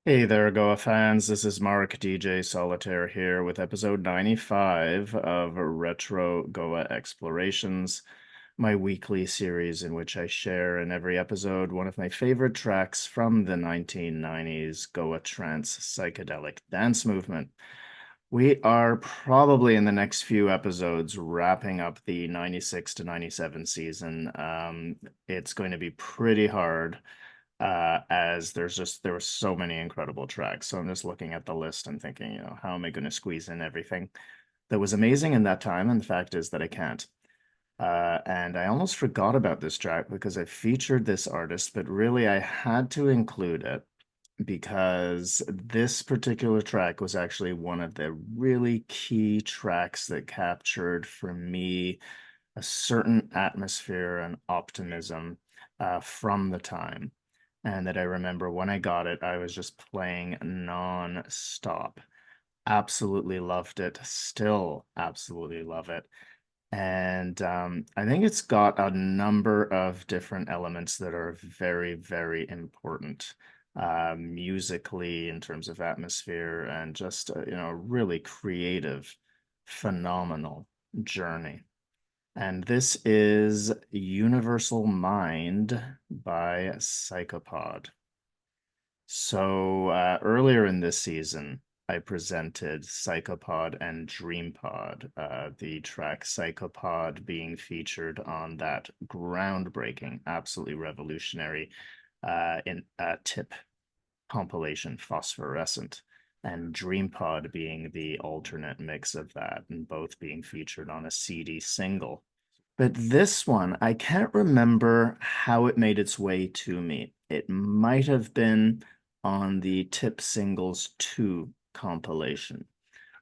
Hey there, Goa fans. This is Mark DJ Solitaire here with episode 95 of Retro Goa Explorations, my weekly series in which I share in every episode one of my favorite tracks from the 1990s Goa Trance psychedelic dance movement. We are probably in the next few episodes wrapping up the 96 to 97 season. It's going to be pretty hard as there were so many incredible tracks. So I'm just looking at the list and thinking, how am I going to squeeze in everything that was amazing in that time? And the fact is that I can't. And I almost forgot about this track because I featured this artist, but really I had to include it because this particular track was actually one of the really key tracks that captured for me a certain atmosphere and optimism from the time. And that I remember when I got it, I was just playing non-stop. Absolutely loved it. Still absolutely love it. And I think it's got a number of different elements that are very, very important musically in terms of atmosphere and just, really creative, phenomenal journey. And this is Universal Mind by Psychopod. So earlier in this season, I presented Psychopod and DreamPod, the track Psychopod being featured on that groundbreaking, absolutely revolutionary in tip compilation Phosphorescent, and DreamPod being the alternate mix of that, and both being featured on a CD single. But this one, I can't remember how it made its way to me. It might have been on the Tip Singles 2 compilation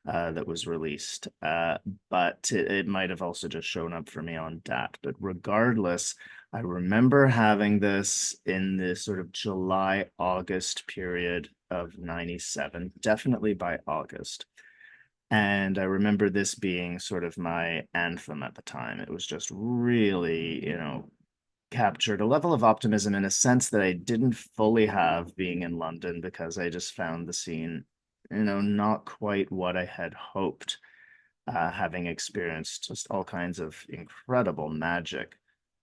that was released, but it might have also just shown up for me on DAT. But regardless, I remember having this in the sort of July, August period of 97, definitely by August. And I remember this being sort of my anthem at the time. It was just really, captured a level of optimism in a sense that I didn't fully have being in London because I just found the scene, not quite what I had hoped, having experienced just all kinds of incredible magic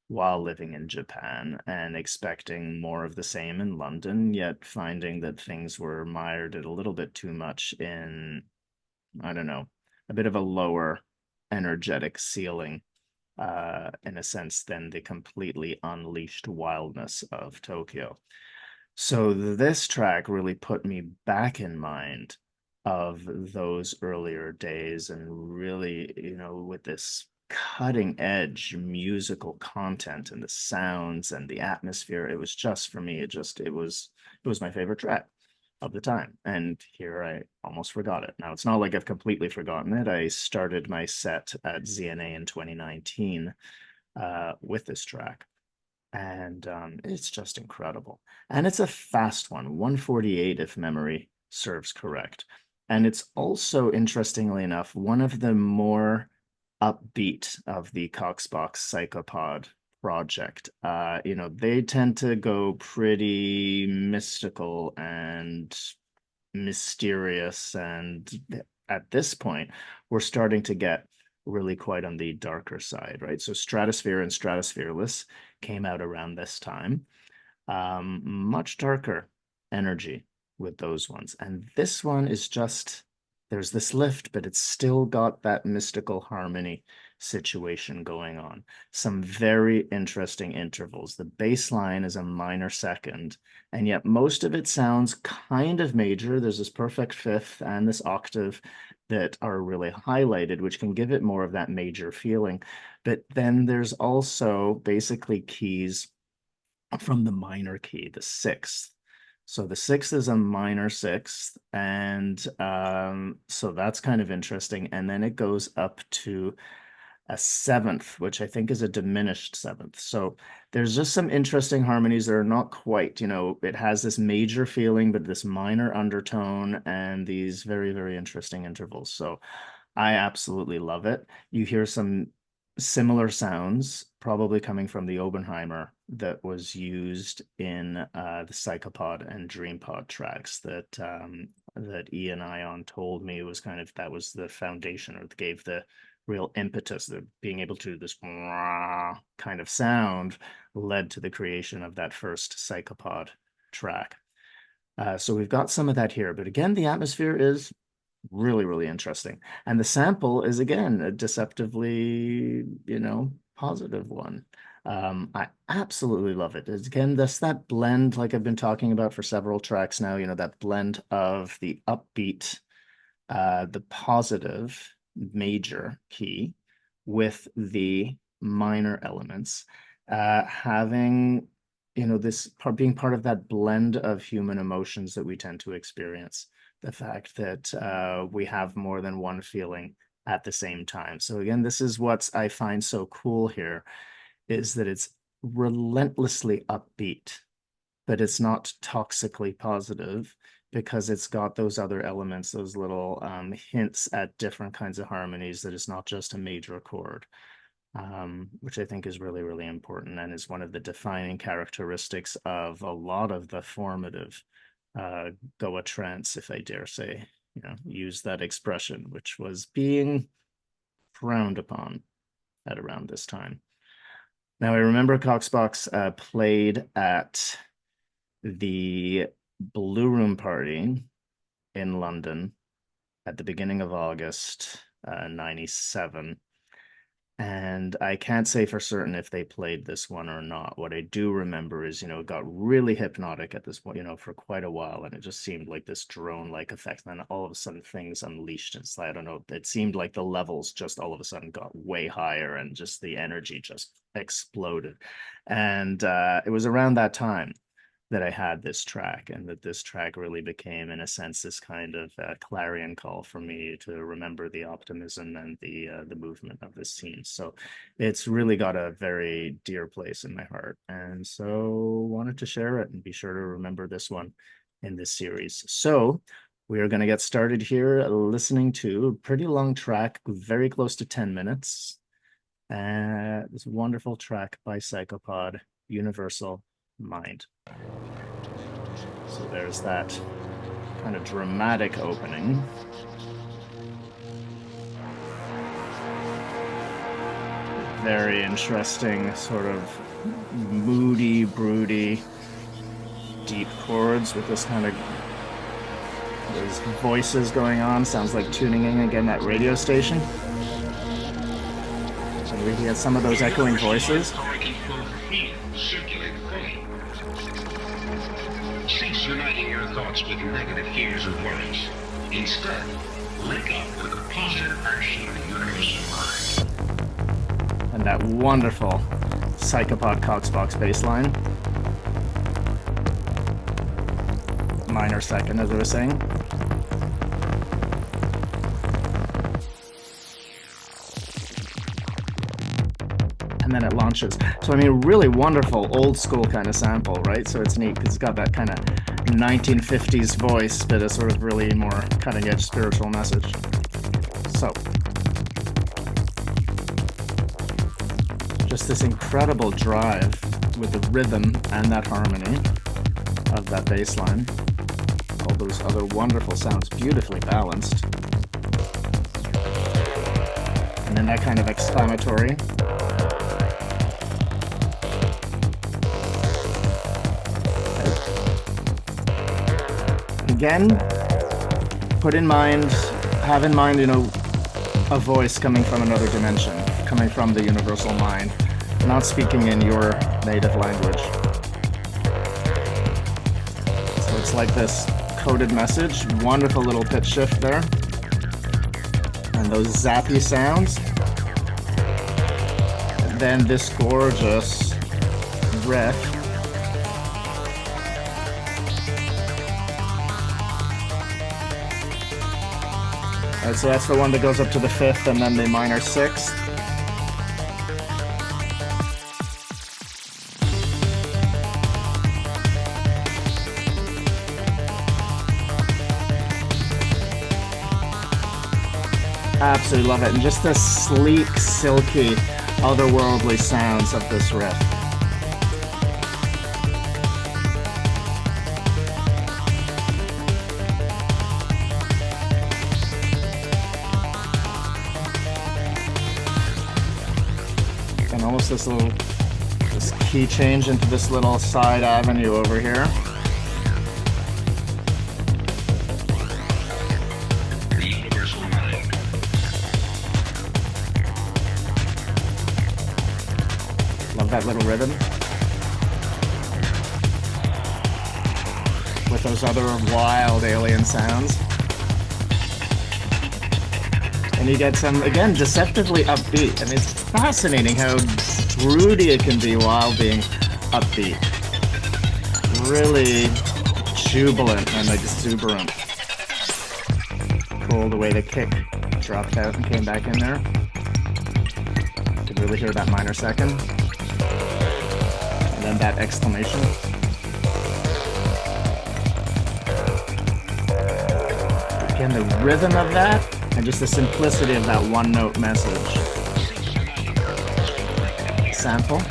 while living in Japan and expecting more of the same in London, yet finding that things were mired a little bit too much in, I don't know, a bit of a lower energetic ceiling, in a sense, than the completely unleashed wildness of Tokyo. So this track really put me back in mind of those earlier days and really, with this cutting edge musical content and the sounds and the atmosphere, it was just for me, it was my favorite track of the time. And here I almost forgot it. Now it's not like I've completely forgotten it. I started my set at ZNA in 2019 with this track, and it's just incredible. And it's a fast one, 148 if memory serves correct. And it's also, interestingly enough, one of the more upbeat of the Coxbox Psychopod project. They tend to go pretty mystical and mysterious, and at this point, we're starting to get really quite on the darker side, right? So Stratosphere and Stratosphereless came out around this time. Much darker energy with those ones. And this one is just, there's this lift, but it's still got that mystical harmony situation going on. Some very interesting intervals. The bass line is a minor second, and yet most of it sounds kind of major. There's this perfect fifth and this octave that are really highlighted, which can give it more of that major feeling. But then there's also basically keys from the minor key, the sixth. So the sixth is a minor sixth, and so that's kind of interesting. And then it goes up to a seventh, which I think is a diminished seventh. So there's just some interesting harmonies that are not quite, it has this major feeling, but this minor undertone and these very, very interesting intervals. So I absolutely love it. You hear some similar sounds, probably coming from the Oppenheimer that was used in the Psychopod and Dreampod tracks that Ian Ion told me was that was the foundation, or gave the real impetus, that being able to do this kind of sound led to the creation of that first Psychopod track. So we've got some of that here, but again, the atmosphere is really, really interesting. And the sample is, again, a deceptively, positive one. I absolutely love it. Again, that's that blend, like I've been talking about for several tracks now, that blend of the upbeat, the positive major key with the minor elements, having, this part being part of that blend of human emotions that we tend to experience. The fact that we have more than one feeling at the same time. So again, this is what I find so cool here, is that it's relentlessly upbeat, but it's not toxically positive, because it's got those other elements, those little hints at different kinds of harmonies, that it's not just a major chord, which I think is really, really important, and is one of the defining characteristics of a lot of the formative Goa Trance, if I dare say, use that expression, which was being frowned upon at around this time. Now, I remember Coxbox played at the Blue Room Party in London at the beginning of August, 97. And I can't say for certain if they played this one or not. What I do remember is, it got really hypnotic at this point, for quite a while. And it just seemed like this drone-like effect. And then all of a sudden things unleashed. It's like, I don't know, it seemed like the levels just all of a sudden got way higher, and just the energy just exploded. And it was around that time that I had this track, and that this track really became, in a sense, this kind of clarion call for me to remember the optimism and the movement of this scene. So it's really got a very dear place in my heart, and so wanted to share it and be sure to remember this one in this series. So we are going to get started here, listening to a pretty long track, very close to 10 minutes. This wonderful track by Psychopod, Universal Mind. So there's that kind of dramatic opening. Very interesting, sort of moody, broody, deep chords with this kind of, there's voices going on. Sounds like tuning in again that radio station. And we get some of those echoing voices. Cease uniting your thoughts with negative fears and worries. Instead, link up with the positive action of the universal mind. And that wonderful Psychopod Coxbox bass line. Minor second, as I was saying. And then it launches. So, I mean, really wonderful old school kind of sample, right? So it's neat because it's got that kind of 1950s voice, but a sort of really more cutting edge spiritual message. So, just this incredible drive with the rhythm and that harmony of that bass line. All those other wonderful sounds, beautifully balanced. And then that kind of exclamatory. Again, have in mind, a voice coming from another dimension, coming from the universal mind, not speaking in your native language. So it's like this coded message, wonderful little pitch shift there, and those zappy sounds, and then this gorgeous riff. Alright, so that's the one that goes up to the 5th and then the minor 6th. Absolutely love it. And just the sleek, silky, otherworldly sounds of this riff. this key change into this little side avenue over here. The universal mind. Love that little rhythm. With those other wild alien sounds. And you get some, again, deceptively upbeat. I mean, it's fascinating how broody it can be while being upbeat. Really jubilant and exuberant. Cool the way the kick dropped out and came back in there. You can really hear that minor second. And then that exclamation. Again, the rhythm of that, and just the simplicity of that one-note message. Sample.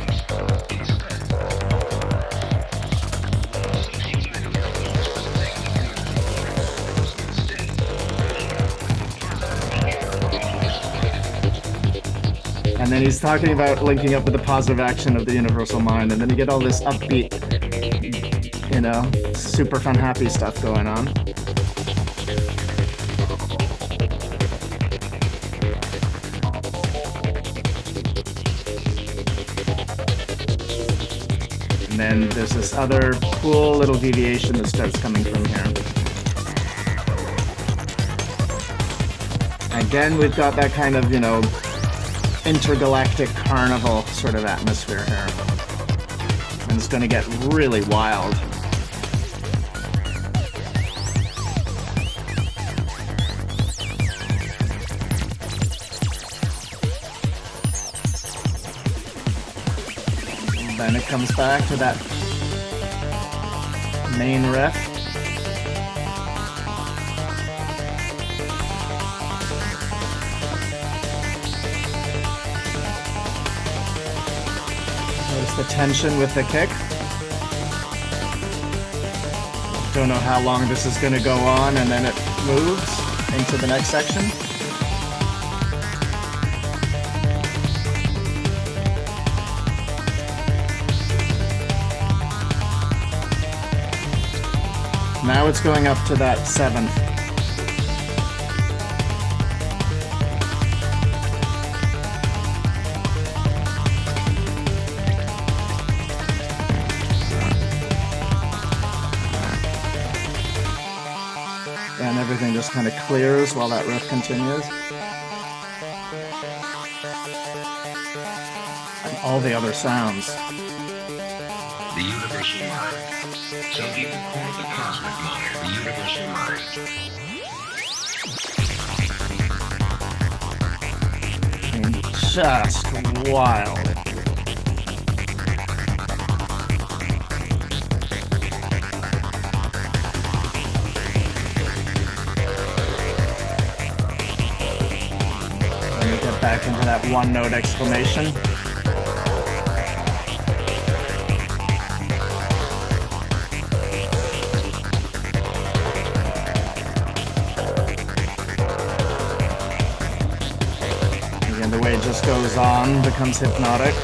And then he's talking about linking up with the positive action of the universal mind, and then you get all this upbeat, you know, super fun, happy stuff going on. And then there's this other cool little deviation that starts coming from here. Again, we've got that kind of, you know, intergalactic carnival sort of atmosphere here. And it's going to get really wild. Then it comes back to that main riff. Notice the tension with the kick. Don't know how long this is going to go on, and then it moves into the next section. Now it's going up to that seventh. And everything just kind of clears while that riff continues. And all the other sounds. The universal mind. Some people call it the cosmic mind, the universal mind. I mean, just wild. Let me get back into that one-note exclamation. The way it just goes on becomes hypnotic.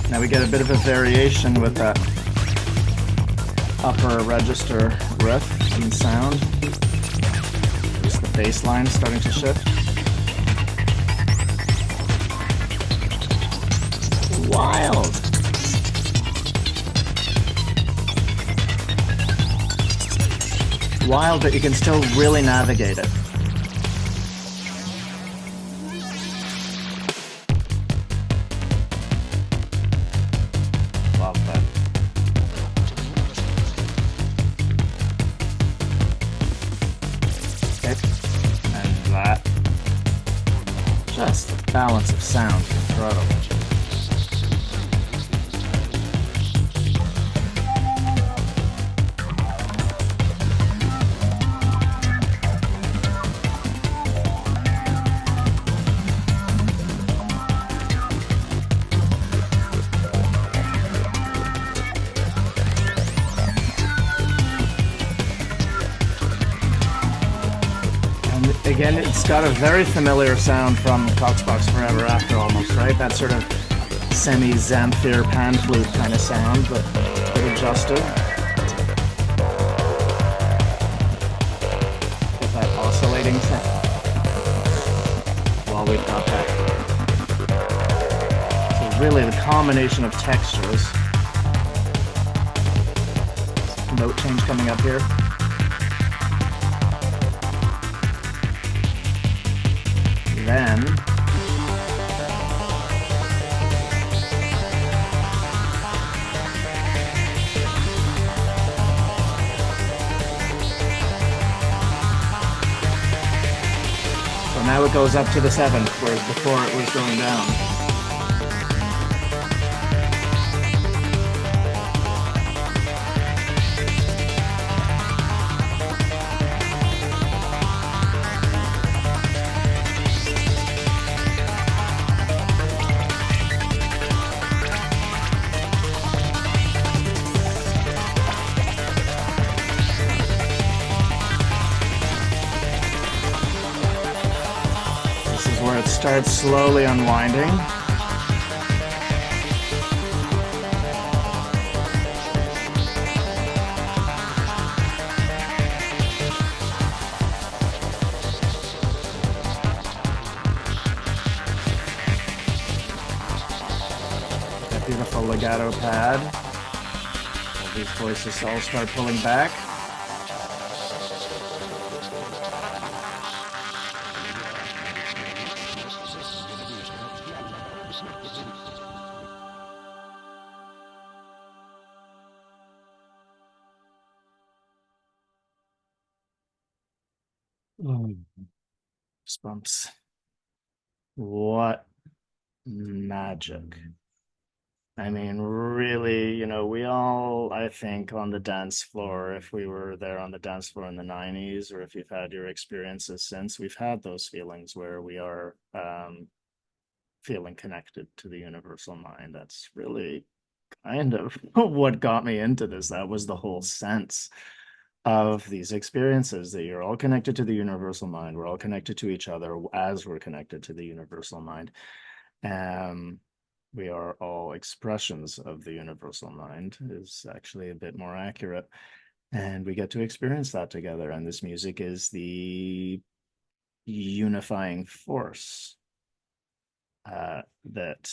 Now we get a bit of a variation with that upper register riff and sound. Just the bass line starting to shift. Wild! Wild, but you can still really navigate it. Love that. Okay. And that. Just the balance of sound, incredible. Again, it's got a very familiar sound from Coxbox Forever After almost, right? That sort of semi-Zamfir pan flute kind of sound, but a bit adjusted. With that oscillating sound. While we've got that. So really the combination of textures. Note change coming up here. Then so now it goes up to the 7th, whereas before it was going down. Where it starts slowly unwinding. That beautiful legato pad. All these voices all start pulling back. Goosebumps. What magic. I mean, really, you know, we all, I think, on the dance floor, if we were there on the dance floor in the 90s, or if you've had your experiences since, we've had those feelings where we are feeling connected to the universal mind. That's really kind of what got me into this. That was the whole sense of these experiences, that you're all connected to the universal mind. We're all connected to each other as we're connected to the universal mind. We are all expressions of the universal mind is actually a bit more accurate. And we get to experience that together. And this music is the unifying force that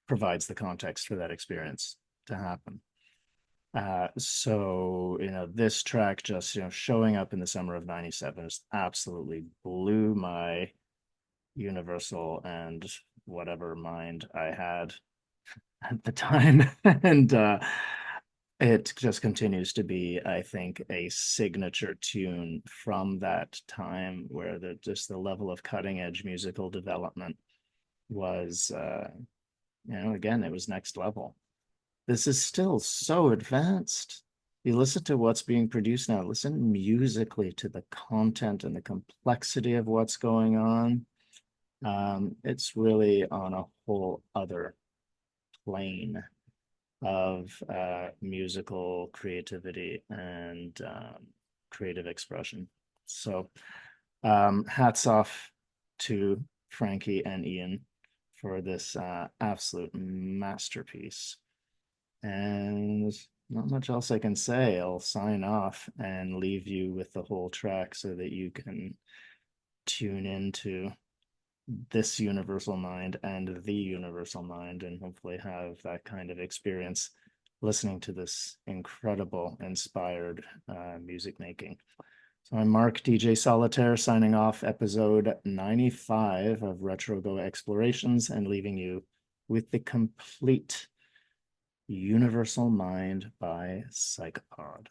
provides the context for that experience to happen. So, you know, this track just, you know, showing up in the summer of '97 just absolutely blew my universal and whatever mind I had at the time. And it just continues to be, I think, a signature tune from that time where just the level of cutting edge musical development was, you know, again, it was next level. This is still so advanced. You listen to what's being produced now, listen musically to the content and the complexity of what's going on. It's really on a whole other plane of musical creativity and creative expression. So hats off to Frankie and Ian for this absolute masterpiece. And not much else I can say. I'll sign off and leave you with the whole track so that you can tune into this universal mind and the universal mind, and hopefully have that kind of experience listening to this incredible, inspired music making. So I'm Mark, DJ Solitaire, signing off episode 95 of Retro Goa Explorations and leaving you with the complete Universal Mind by Psychopod.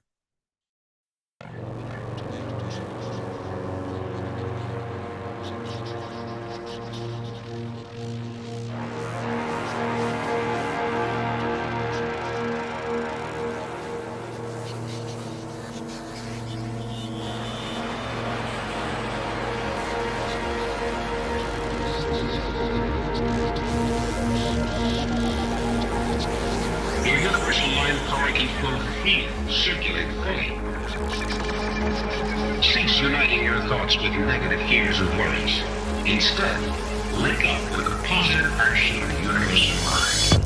Your universe universal mind power can flow freely, circulate fully. Cease uniting your thoughts with negative fears and worries. Instead, link up with the positive action of the universal mind.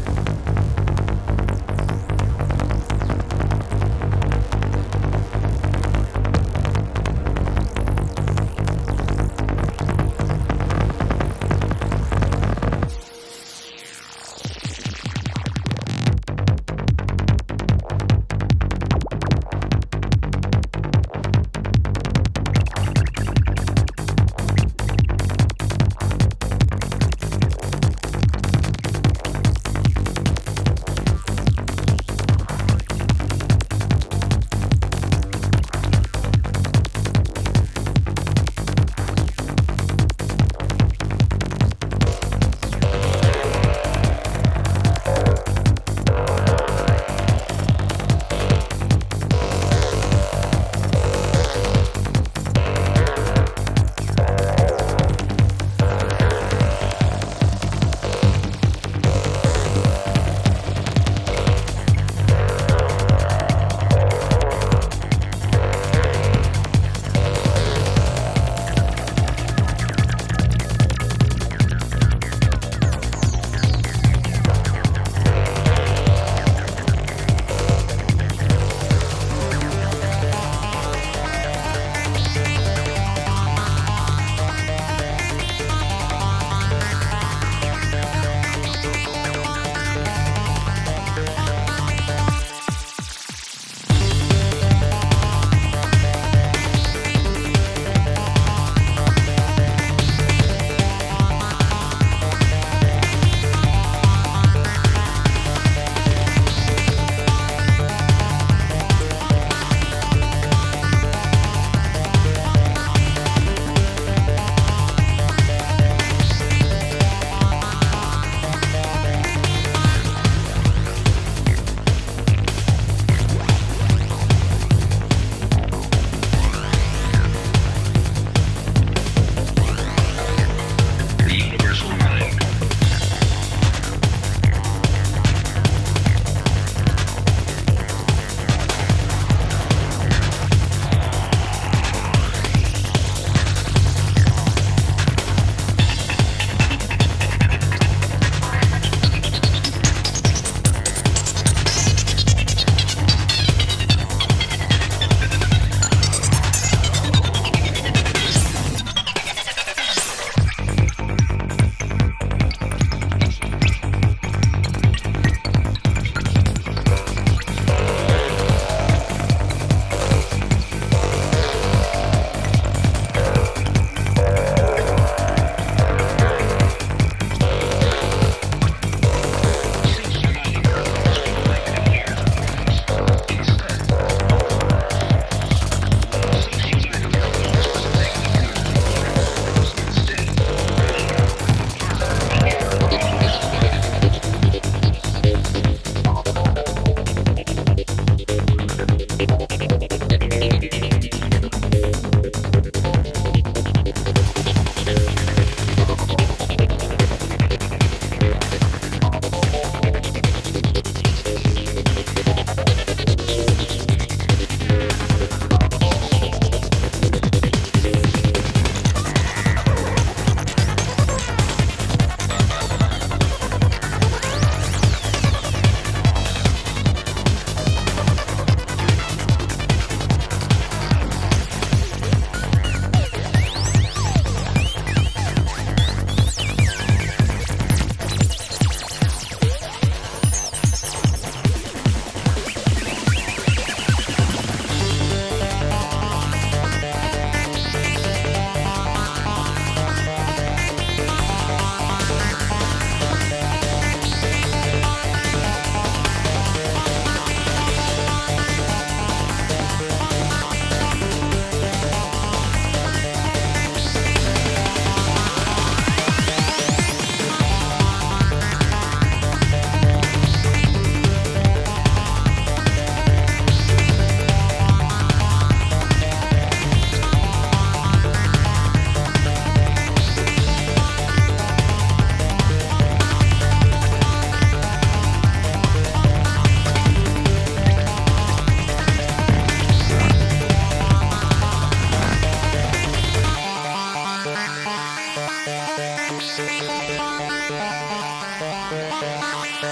The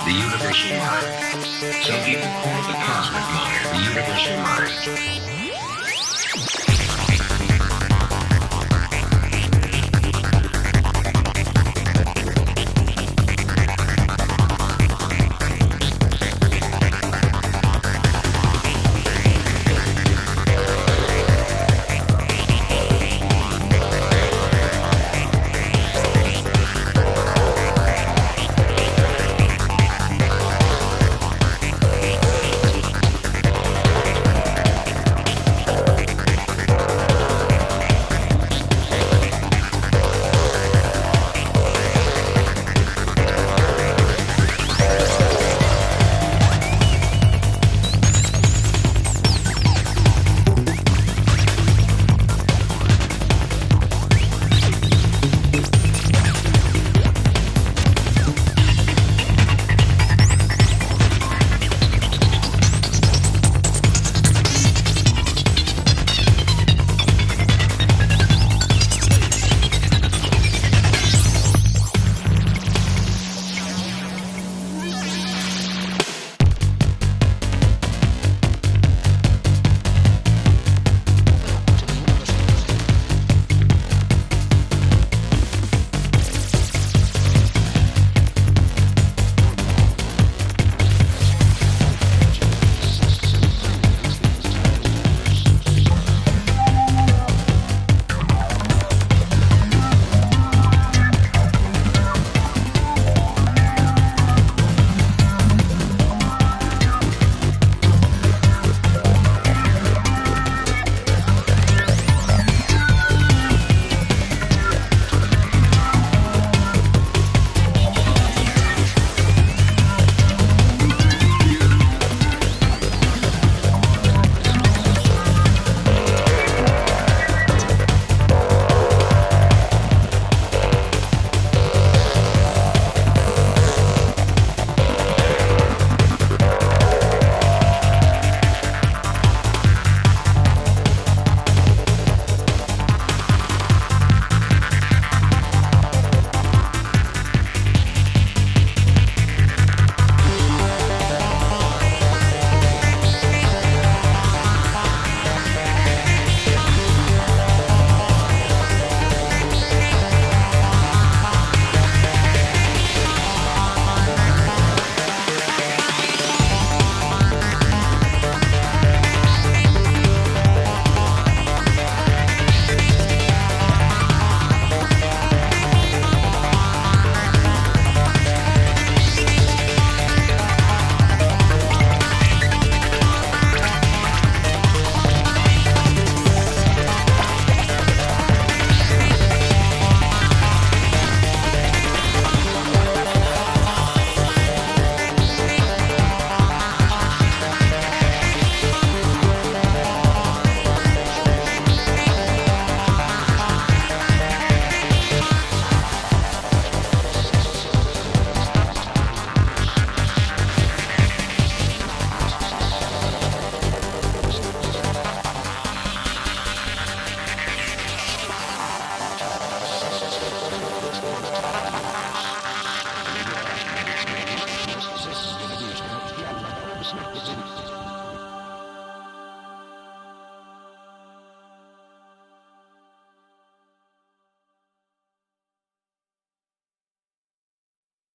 universal mind. Some people call it the cosmic mind, the universal mind.